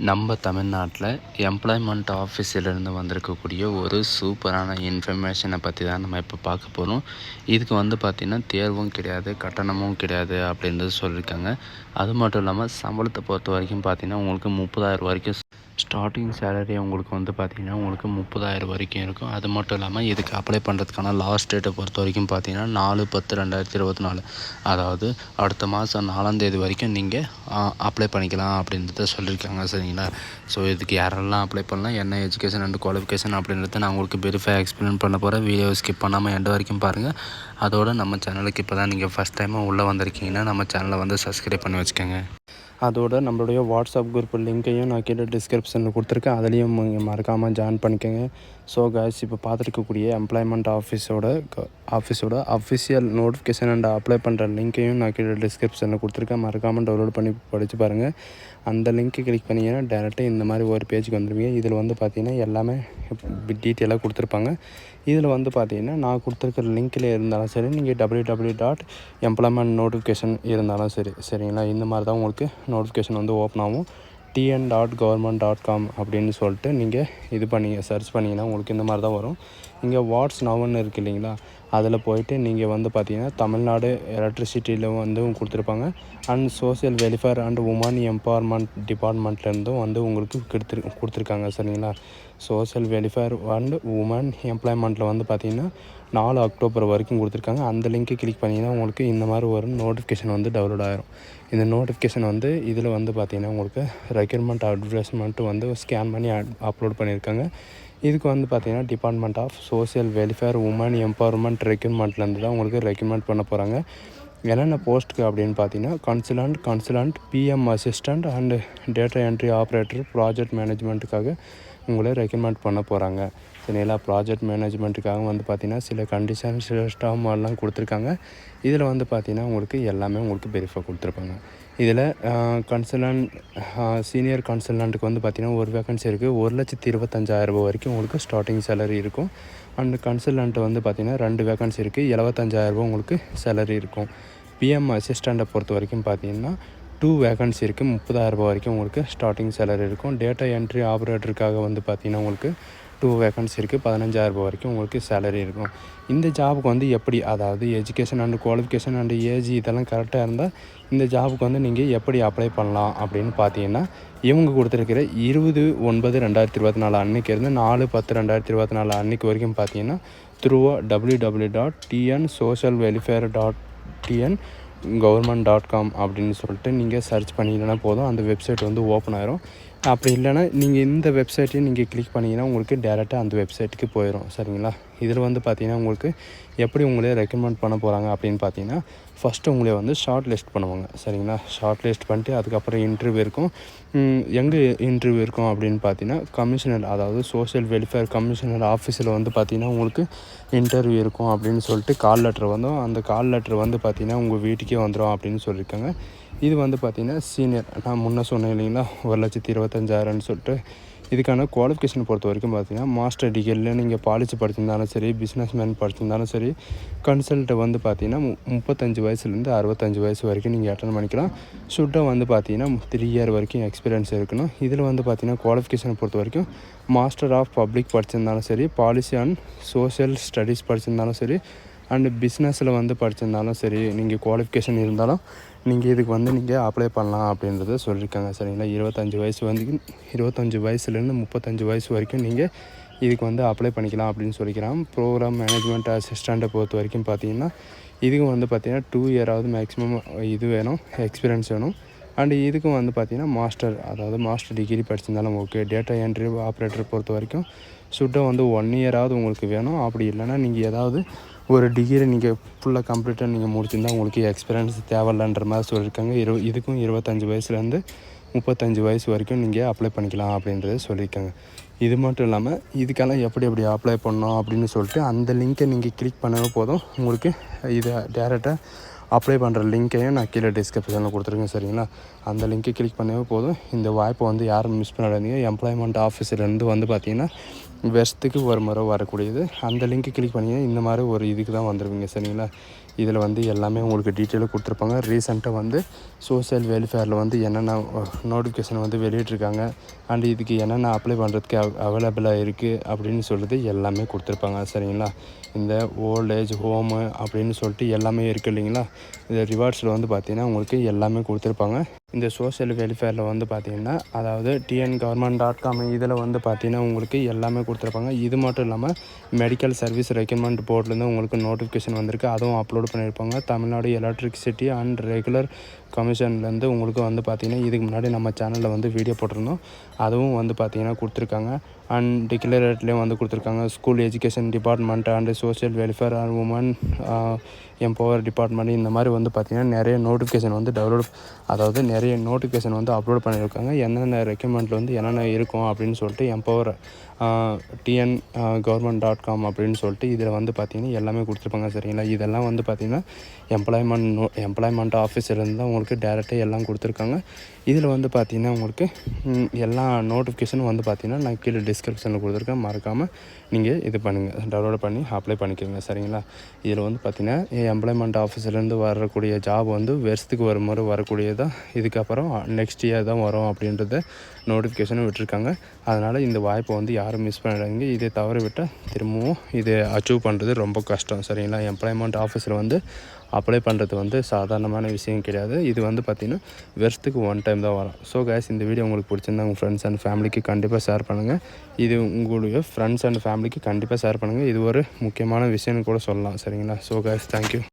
நம்ம தமிழ்நாட்டில் எம்ப்ளாய்மெண்ட் ஆஃபீஸிலேருந்து வந்திருக்கக்கூடிய ஒரு சூப்பரான இன்ஃபர்மேஷனை பற்றி தான் நம்ம இப்போ பார்க்க போகிறோம். இதுக்கு பார்த்திங்கன்னா தேர்வும் கிடையாது, கட்டணமும் கிடையாது அப்படின்றது சொல்லியிருக்காங்க. அது மட்டும் இல்லாமல் சம்பளத்தை பொறுத்த வரைக்கும் பார்த்திங்கன்னா உங்களுக்கு 30,000 வரைக்கும் ஸ்டார்டிங் சேலரி உங்களுக்கு பார்த்திங்கன்னா உங்களுக்கு 30,000 வரைக்கும் இருக்கும். அது மட்டும் இல்லாமல் இதுக்கு அப்ளை பண்ணுறதுக்கான லாஸ்ட் டேட்டை பொறுத்த வரைக்கும் பார்த்திங்கன்னா 4/10/2024, அதாவது அடுத்த மாதம் 4ஆம் தேதி வரைக்கும் நீங்கள் அப்ளை பண்ணிக்கலாம் அப்படின்றத சொல்லியிருக்காங்க. சரிங்களா? ஸோ இதுக்கு யாரெல்லாம் அப்ளை பண்ணலாம், என்ன எஜுகேஷன் அண்ட் குவாலிஃபிகேஷன் அப்படின்றத நான் உங்களுக்கு வெரிஃபை எக்ஸ்பிளைன் பண்ண போகிறேன். வீடியோ ஸ்கிப் பண்ணாமல் எண்டு வரைக்கும் பாருங்கள். அதோடு நம்ம சேனலுக்கு இப்போ தான் நீங்கள் ஃபஸ்ட் டைமாக உள்ளே வந்திருக்கீங்கன்னா நம்ம சேனலை சப்ஸ்கிரைப் பண்ணி வச்சுக்கோங்க. அதோடு நம்மளுடைய வாட்ஸ்அப் குரூப் லிங்க்கையும் நான் கீழே டிஸ்கிரிப்ஷனில் கொடுத்துருக்கேன், அதுலேயும் நீங்கள் மறக்காமல் ஜாயின் பண்ணிக்கோங்க. ஸோ காய்ஸ், இப்போ பார்த்துருக்கக்கூடிய எம்ப்ளாய்மெண்ட் ஆஃபீஸோட அஃபிஷியல் நோட்டிஃபிகேஷன் அண்ட் அப்ளை பண்ணுற லிங்க்கையும் நான் கீழே டிஸ்கிரிப்ஷனில் கொடுத்துருக்கேன், மறக்காமல் டவுன்லோட் பண்ணி படித்து பாருங்கள். அந்த லிங்க்கை கிளிக் பண்ணிங்கன்னா டேரெக்டாக இந்த மாதிரி ஒரு பேஜுக்கு வந்துடுவீங்க. இதில் பார்த்திங்கன்னா எல்லாமே டீட்டெயிலாக கொடுத்துருப்பாங்க. இதில் பார்த்திங்கன்னா நான் கொடுத்துருக்கிற லிங்க்கில் இருந்தாலும் சரி, நீங்கள் www.employment-notification இருந்தாலும் சரி, சரிங்களா? இந்த மாதிரி தான் உங்களுக்கு நோட்டிஃபிகேஷன் ஓப்பன் ஆகும். tn.government.com அப்படின்னு சொல்லிட்டு நீங்கள் இது சர்ச் பண்ணிங்கன்னா உங்களுக்கு இந்த மாதிரி தான் வரும். இங்கே வாட்ஸ் நவுன்னு இருக்குது இல்லைங்களா, அதில் போயிட்டு நீங்கள் பார்த்தீங்கன்னா தமிழ்நாடு எலக்ட்ரிசிட்டியில் கொடுத்துருப்பாங்க. And social welfare and women empowerment டிபார்ட்மெண்ட்லேருந்தும் உங்களுக்கு கொடுத்துருக்காங்க. சரிங்களா? சோஷியல் வெல்ஃபேர் அண்ட் உமன் எம்ப்ளாய்மெண்ட்டில் பார்த்தீங்கன்னா 4 அக்டோபர் வரைக்கும் கொடுத்துருக்காங்க. அந்த லிங்க்கை கிளிக் பண்ணிங்கன்னா உங்களுக்கு இந்த மாதிரி ஒரு நோட்டிஃபிகேஷன் டவுன்லோட் ஆகிரும். இந்த நோட்டிஃபிகேஷன் இதில் பார்த்தீங்கன்னா உங்களுக்கு ரெக்யூர்மெண்ட் அட்வர்டைஸ்மெண்ட்டு ஸ்கேன் பண்ணி அப்லோட் பண்ணியிருக்காங்க. இதுக்கு பார்த்தீங்கன்னா department of social welfare women empowerment ரெக்யூர்மெண்ட்லேருந்து தான் உங்களுக்கு ரெக்யூர்மெண்ட் பண்ண போகிறாங்க. என்னென்ன போஸ்ட்டுக்கு அப்படின்னு பார்த்தீங்கன்னா consultant, PM assistant and data entry operator, project மேனேஜ்மெண்ட்டுக்காக உங்களை ரெக்கமெண்ட் பண்ண போகிறாங்க. சரிங்களா? ப்ராஜெக்ட் மேனேஜ்மெண்ட்டுக்காக பார்த்தீங்கன்னா சில கண்டிஷன், சில ஸ்டாம் எல்லாம் கொடுத்துருக்காங்க. இதில் பார்த்தீங்கன்னா உங்களுக்கு எல்லாமே உங்களுக்கு வெரிஃபை கொடுத்துருப்பாங்க. இதில் சீனியர் கன்சல்டண்ட்டுக்கு பார்த்தீங்கன்னா ஒரு வேக்கன்சி இருக்குது. 1,25,000 வரைக்கும் உங்களுக்கு ஸ்டார்டிங் சேலரி இருக்கும். அண்ட் கன்சல்டன்ட்டு பார்த்தீங்கன்னா 2 வேக்கன்சி இருக்குது. 75,000 உங்களுக்கு சேலரி இருக்கும். பிஎம் அசிஸ்டண்ட்டை பொறுத்த வரைக்கும் பார்த்தீங்கன்னா 2 வேக்கன்சி இருக்குது. 30,000 வரைக்கும் உங்களுக்கு ஸ்டார்டிங் சேலரி இருக்கும். டேட்டா என்ட்ரி ஆப்ரேட்டருக்காக பார்த்தீங்கன்னா உங்களுக்கு 2 வேக்கன்சி இருக்குது. 15,000 வரைக்கும் உங்களுக்கு சேலரி இருக்கும். இந்த ஜாபுக்கு எப்படி, அதாவது education and qualification and age இதெல்லாம் கரெக்டாக இருந்தால் இந்த ஜாபுக்கு நீங்கள் எப்படி அப்ளை பண்ணலாம் அப்படின்னு பார்த்தீங்கன்னா, இவங்க கொடுத்துருக்கிற 20/9/2024 அன்றைக்கி இருந்து 4/10/2024 அன்றைக்கி வரைக்கும் பார்த்தீங்கன்னா த்ரூ www.tnsocialwelfare.tn.government.com அப்படின்னு சொல்லிட்டு நீங்கள் சர்ச் பண்ணிங்கன்னா போதும், அந்த வெப்சைட் ஓப்பன் ஆயிரும். அப்படி இல்லைனா நீங்கள் இந்த வெப்சைட்டையும் நீங்கள் கிளிக் பண்ணிங்கன்னா உங்களுக்கு டேரெக்டாக அந்த வெப்சைட்டுக்கு போயிடும். சரிங்களா? இதில் பார்த்தீங்கன்னா உங்களுக்கு எப்படி உங்களே ரெக்கமெண்ட் பண்ண போகிறாங்க அப்படின்னு பார்த்தீங்கன்னா, ஃபஸ்ட்டு உங்களே ஷார்ட் லிஸ்ட் பண்ணுவாங்க. சரிங்களா? ஷார்ட் லிஸ்ட் பண்ணிட்டு அதுக்கப்புறம் இன்டர்வியூ இருக்கும். எங்கே இன்டர்வியூ இருக்கும் அப்படின்னு பார்த்தீங்கன்னா, கமிஷனர், அதாவது சோஷியல் வெல்ஃபேர் கமிஷனர் ஆஃபீஸில் பார்த்தீங்கன்னா உங்களுக்கு இன்டர்வியூ இருக்கும் அப்படின்னு சொல்லிட்டு கால் லெட்டர் அந்த கால் லெட்டர் பார்த்தீங்கன்னா உங்கள் வீட்டுக்கே வந்துடும் அப்படின்னு சொல்லியிருக்காங்க. இது பார்த்தீங்கன்னா சீனியர், நான் முன்னே சொன்னேன் இல்லைங்களா, 1,25,000 சொல்லிட்டு. இதுக்கான குவாலிஃபிகேஷன் பொறுத்த வரைக்கும் பார்த்தீங்கன்னா மாஸ்டர் டிகிரியில் நீங்கள் பாலிசி படிச்சிருந்தாலும் சரி, பிஸ்னஸ் மேன் படிச்சிருந்தாலும் சரி, கன்சல்ட்டை பார்த்தீங்கன்னா 35 வயசுலேருந்து 65 வயசு வரைக்கும் நீங்கள் அட்டன் பண்ணிக்கலாம். சுட்டை பார்த்தீங்கன்னா 3 இயர் வரைக்கும் எக்ஸ்பீரியன்ஸ் இருக்கணும். இதில் பார்த்தீங்கன்னா குவாலிஃபிகேஷனை பொறுத்த வரைக்கும் மாஸ்டர் ஆஃப் பப்ளிக் படிச்சிருந்தாலும் சரி, பாலிசி அண்ட் சோஷியல் ஸ்டடீஸ் படிச்சிருந்தாலும் சரி, அண்டு பிஸ்னஸில் படிச்சிருந்தாலும் சரி, நீங்கள் குவாலிஃபிகேஷன் இருந்தாலும் நீங்கள் இதுக்கு நீங்கள் அப்ளை பண்ணலாம் அப்படின்றத சொல்லியிருக்காங்க. சரிங்களா? 25 வயசுலேருந்து 35 வயசு வரைக்கும் நீங்கள் இதுக்கு அப்ளை பண்ணிக்கலாம் அப்படின்னு சொல்லிக்கிறாங்க. ப்ரோக்ராம் மேனேஜ்மெண்ட் அசிஸ்டண்ட்டை பொறுத்த வரைக்கும் பார்த்தீங்கன்னா இதுக்கும் பார்த்தீங்கன்னா 2 இயராவது மேக்ஸிமம் இது வேணும், எக்ஸ்பீரியன்ஸ் வேணும். அண்டு இதுக்கும் பார்த்தீங்கன்னா மாஸ்டர், அதாவது மாஸ்டர் டிகிரி படிச்சிருந்தாலும் ஓகே. டேட்டா என்ட்ரி ஆப்ரேட்டர் பொறுத்த வரைக்கும் சுட்டை 1 இயராவது உங்களுக்கு வேணும். அப்படி இல்லைன்னா நீங்கள் ஏதாவது ஒரு டிகிரி நீங்கள் ஃபுல்லாக கம்ப்ளீட்டாக நீங்கள் முடிச்சிருந்தால் உங்களுக்கு எக்ஸ்பீரியன்ஸ் தேவையில்லைன்ற மாதிரி சொல்லியிருக்காங்க. இதுக்கும் 25 வயசுலேருந்து 35 வயசு வரைக்கும் நீங்கள் அப்ளை பண்ணிக்கலாம் அப்படின்றத சொல்லியிருக்காங்க. இது மட்டும் இல்லாமல் இதுக்கெல்லாம் எப்படி அப்ளை பண்ணணும் அப்படின்னு சொல்லிட்டு அந்த லிங்க்கை நீங்கள் கிளிக் பண்ணவே போதும், உங்களுக்கு இதை டேரெக்டாக அப்ளை பண்ணுற லிங்க்கையும் நான் கீழே டிஸ்கிரிப்ஷனில் கொடுத்துருக்கேன். சரிங்களா? அந்த லிங்க்கை கிளிக் பண்ணவே போதும். இந்த வாய்ப்பை யாரும் மிஸ் பண்ணாதீங்க. எம்ப்ளாய்மெண்ட் ஆஃபீஸிலேருந்து பார்த்தீங்கன்னா வருஷத்துக்கு ஒரு முறை வரக்கூடியது. அந்த லிங்க்கை கிளிக் பண்ணிங்கன்னா இந்த மாதிரி ஒரு இதுக்கு தான் வந்துடுவீங்க. சரிங்களா? இதில் வந்து எல்லாமே உங்களுக்கு டீட்டெயிலாக கொடுத்துருப்பாங்க. ரீசெண்டாக வந்து சோஷியல் வெல்ஃபேரில் வந்து என்னென்ன நோட்டிஃபிகேஷன் வந்து வெளியிட்ருக்காங்க, அண்ட் இதுக்கு என்னென்ன அப்ளை பண்ணுறதுக்கு அவைலபிளாக இருக்குது அப்படின்னு சொல்லிட்டு எல்லாமே கொடுத்துருப்பாங்க. சரிங்களா? இந்த ஓல்ட் ஏஜ் ஹோமு அப்படின்னு சொல்லிட்டு எல்லாமே இருக்குது இல்லைங்களா? இந்த ரிவார்ட்ஸில் வந்து பார்த்திங்கன்னா உங்களுக்கு எல்லாமே கொடுத்துருப்பாங்க. இந்த சோஷியல் வெல்ஃபேரில் வந்து பார்த்திங்கன்னா அதாவது tngovernment.com இதில் வந்து பார்த்திங்கன்னா உங்களுக்கு எல்லாமே கொடுத்துருப்பாங்க. இது மட்டும் இல்லாமல் மெடிக்கல் சர்வீஸ் ரெக்கமெண்ட் போர்ட்லேருந்து உங்களுக்கு நோட்டிஃபிகேஷன் வந்திருக்கு, அதுவும் அப்லோட் பண்ணியிருப்பாங்க. தமிழ்நாடு எலக்ட்ரிசிட்டி அண்ட் ரெகுலர் கமிஷன்லேருந்து உங்களுக்கு வந்து பார்த்திங்கன்னா இதுக்கு முன்னாடி நம்ம சேனலில் வந்து வீடியோ போட்டிருந்தோம், அதுவும் வந்து பார்த்திங்கன்னா கொடுத்துருக்காங்க. அண்ட் டிக்ளரேட்லேயும் வந்து கொடுத்துருக்காங்க. School education department and social welfare and women empower department இந்த மாதிரி வந்து பார்த்திங்கன்னா நிறைய நோட்டிஃபிகேஷன் வந்து அதாவது நிறைய நோட்டிஃபிகேஷன் வந்து அப்லோட் பண்ணியிருக்காங்க. என்னென்ன ரெக்கமெண்டில் வந்து என்னென்ன இருக்கும் அப்படின்னு சொல்லிட்டு எம்பவர் tngovernment.com அப்படின்னு சொல்லிட்டு இதில் வந்து பார்த்திங்கன்னா எல்லாமே கொடுத்துருப்பாங்க. சரிங்களா? இதெல்லாம் வந்து பார்த்திங்கன்னா எம்ப்ளாய்மெண்ட் ஆஃபீஸர்லேருந்து தான் உங்களுக்கு டேரெக்டாக எல்லாம் கொடுத்துருக்காங்க. இதில் வந்து பார்த்திங்கன்னா உங்களுக்கு எல்லா நோட்டிஃபிகேஷனும் வந்து பார்த்திங்கன்னா நான் கீழே டிஸ்கிரிப்ஷனில் கொடுத்துருக்கேன். மறக்காமல் நீங்கள் இது பண்ணுங்கள், டவுன்லோட் பண்ணி அப்ளை பண்ணிக்கோங்க. சரிங்களா? இதில் வந்து பார்த்திங்கன்னா எம்ப்ளாய்மெண்ட் ஆஃபீஸர்லேருந்து வரக்கூடிய ஜாப் வந்து வருஷத்துக்கு ஒரு முறை வரக்கூடியதான். இதுக்கப்புறம் நெக்ஸ்ட் இயர் தான் வரும் அப்படின்றத நோட்டிஃபிகேஷனும் விட்டுருக்காங்க. அதனால் இந்த வாய்ப்பை வந்து யாரும் மிஸ் பண்ணிடாதீங்க. இதை தவற விட்டால் திரும்பவும் இதை அச்சீவ் பண்ணுறது ரொம்ப கஷ்டம். சரிங்களா? எம்ப்ளாய்மெண்ட் ஆஃபீஸில் வந்து அப்ளை பண்ணுறது வந்து சாதாரணமான விஷயம் கிடையாது. இது வந்து பார்த்திங்கன்னா வருஷத்துக்கு 1 டைம் தான் வரும். ஸோ கைஸ், இந்த வீடியோ உங்களுக்கு பிடிச்சிருந்தா உங்கள் ஃப்ரெண்ட்ஸ் அண்ட் ஃபேமிலிக்கு கண்டிப்பாக ஷேர் பண்ணுங்கள். இது உங்களுடைய ஃப்ரெண்ட்ஸ் அண்ட் ஃபேமிலிக்கு கண்டிப்பாக ஷேர் பண்ணுங்கள். இது ஒரு முக்கியமான விஷயம்னு கூட சொல்லலாம். சரிங்களா? So guys, thank you.